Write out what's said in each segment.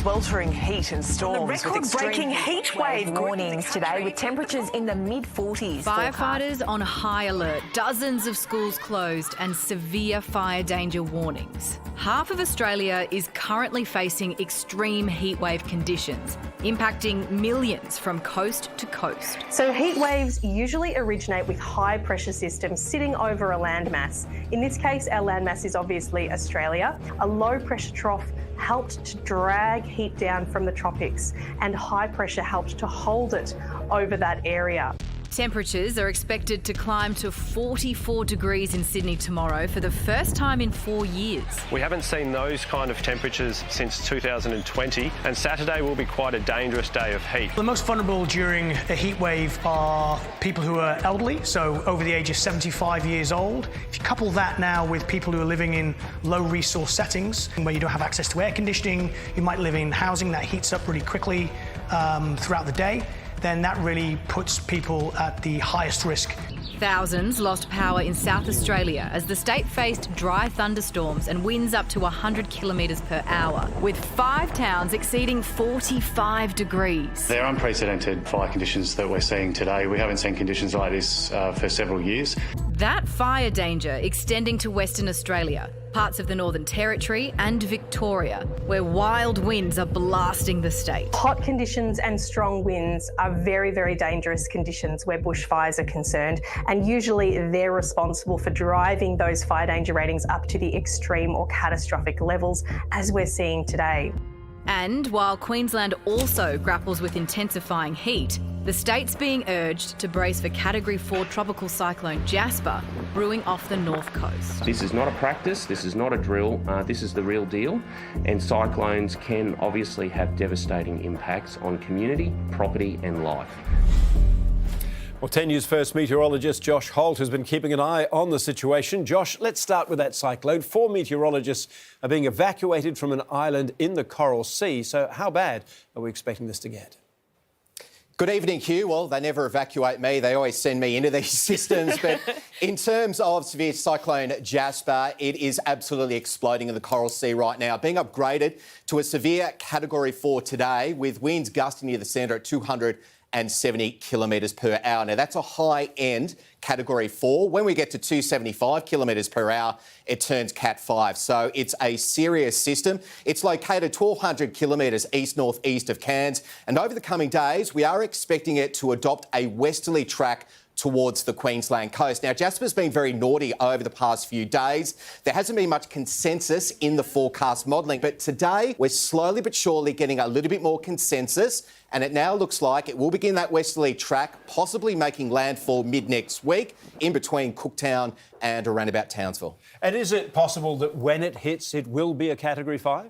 sweltering heat and storms. The record-breaking heat wave warnings today with temperatures in the mid-40s. Firefighters on high alert, dozens of schools closed and severe fire danger warnings. Half of Australia is currently facing extreme heatwave conditions, impacting millions from coast to coast. So heat waves usually originate with high pressure systems sitting over a landmass. In this case, our landmass is obviously Australia. A low pressure trough helped to drag heat down from the tropics, and high pressure helped to hold it over that area. Temperatures are expected to climb to 44 degrees in Sydney tomorrow for the first time in 4 years. We haven't seen those kind of temperatures since 2020, and Saturday will be quite a dangerous day of heat. The most vulnerable during a heat wave are people who are elderly, so over the age of 75 years old. If you couple that now with people who are living in low resource settings, where you don't have access to air conditioning, you might live in housing that heats up really quickly throughout the day, then that really puts people at the highest risk. Thousands lost power in South Australia as the state faced dry thunderstorms and winds up to 100 kilometres per hour, with 5 towns exceeding 45 degrees. They're unprecedented fire conditions that we're seeing today. We haven't seen conditions like this for several years. That fire danger extending to Western Australia, parts of the Northern Territory and Victoria, where wild winds are blasting the state. Hot conditions and strong winds are very, very dangerous conditions where bushfires are concerned, and usually they're responsible for driving those fire danger ratings up to the extreme or catastrophic levels, as we're seeing today. And while Queensland also grapples with intensifying heat, the state's being urged to brace for Category 4 tropical cyclone Jasper brewing off the north coast. This is not a practice, this is not a drill, this is the real deal, and cyclones can obviously have devastating impacts on community, property and life. Well, 10 News First Meteorologist Josh Holt has been keeping an eye on the situation. Josh, let's start with that cyclone. 4 meteorologists are being evacuated from an island in the Coral Sea. So how bad are we expecting this to get? Good evening, Hugh. Well, they never evacuate me. They always send me into these systems. But in terms of severe cyclone Jasper, it is absolutely exploding in the Coral Sea right now, being upgraded to a severe Category 4 today, with winds gusting near the centre at 270 kilometres per hour. Now, that's a high-end Category 4. When we get to 275 kilometres per hour, it turns Cat 5. So it's a serious system. It's located 1,200 kilometres east-north-east of Cairns. And over the coming days, we are expecting it to adopt a westerly track towards the Queensland coast. Now, Jasper's been very naughty over the past few days. There hasn't been much consensus in the forecast modelling, but today we're slowly but surely getting a little bit more consensus, and it now looks like it will begin that westerly track, possibly making landfall mid-next week, in between Cooktown and around about Townsville. And is it possible that when it hits, it will be a Category 5?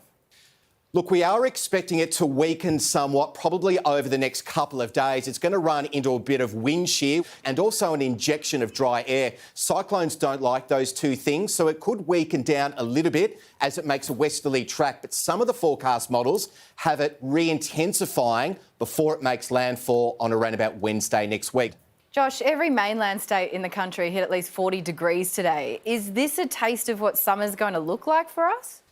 Look, we are expecting it to weaken somewhat, probably over the next couple of days. It's going to run into a bit of wind shear and also an injection of dry air. Cyclones don't like those two things, so it could weaken down a little bit as it makes a westerly track. But some of the forecast models have it re-intensifying before it makes landfall on around about Wednesday next week. Josh, every mainland state in the country hit at least 40 degrees today. Is this a taste of what summer's going to look like for us?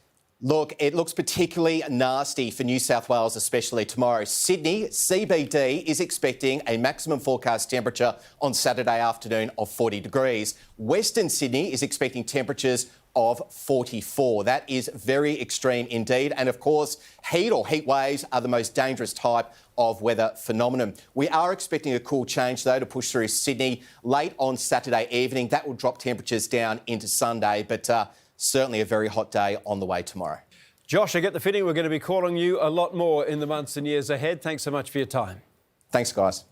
Look, it looks particularly nasty for New South Wales, especially tomorrow. Sydney, CBD, is expecting a maximum forecast temperature on Saturday afternoon of 40 degrees. Western Sydney is expecting temperatures of 44. That is very extreme indeed. And of course, heat or heat waves are the most dangerous type of weather phenomenon. We are expecting a cool change, though, to push through Sydney late on Saturday evening. That will drop temperatures down into Sunday, but certainly a very hot day on the way tomorrow. Josh, I get the feeling we're going to be calling you a lot more in the months and years ahead. Thanks so much for your time. Thanks, guys.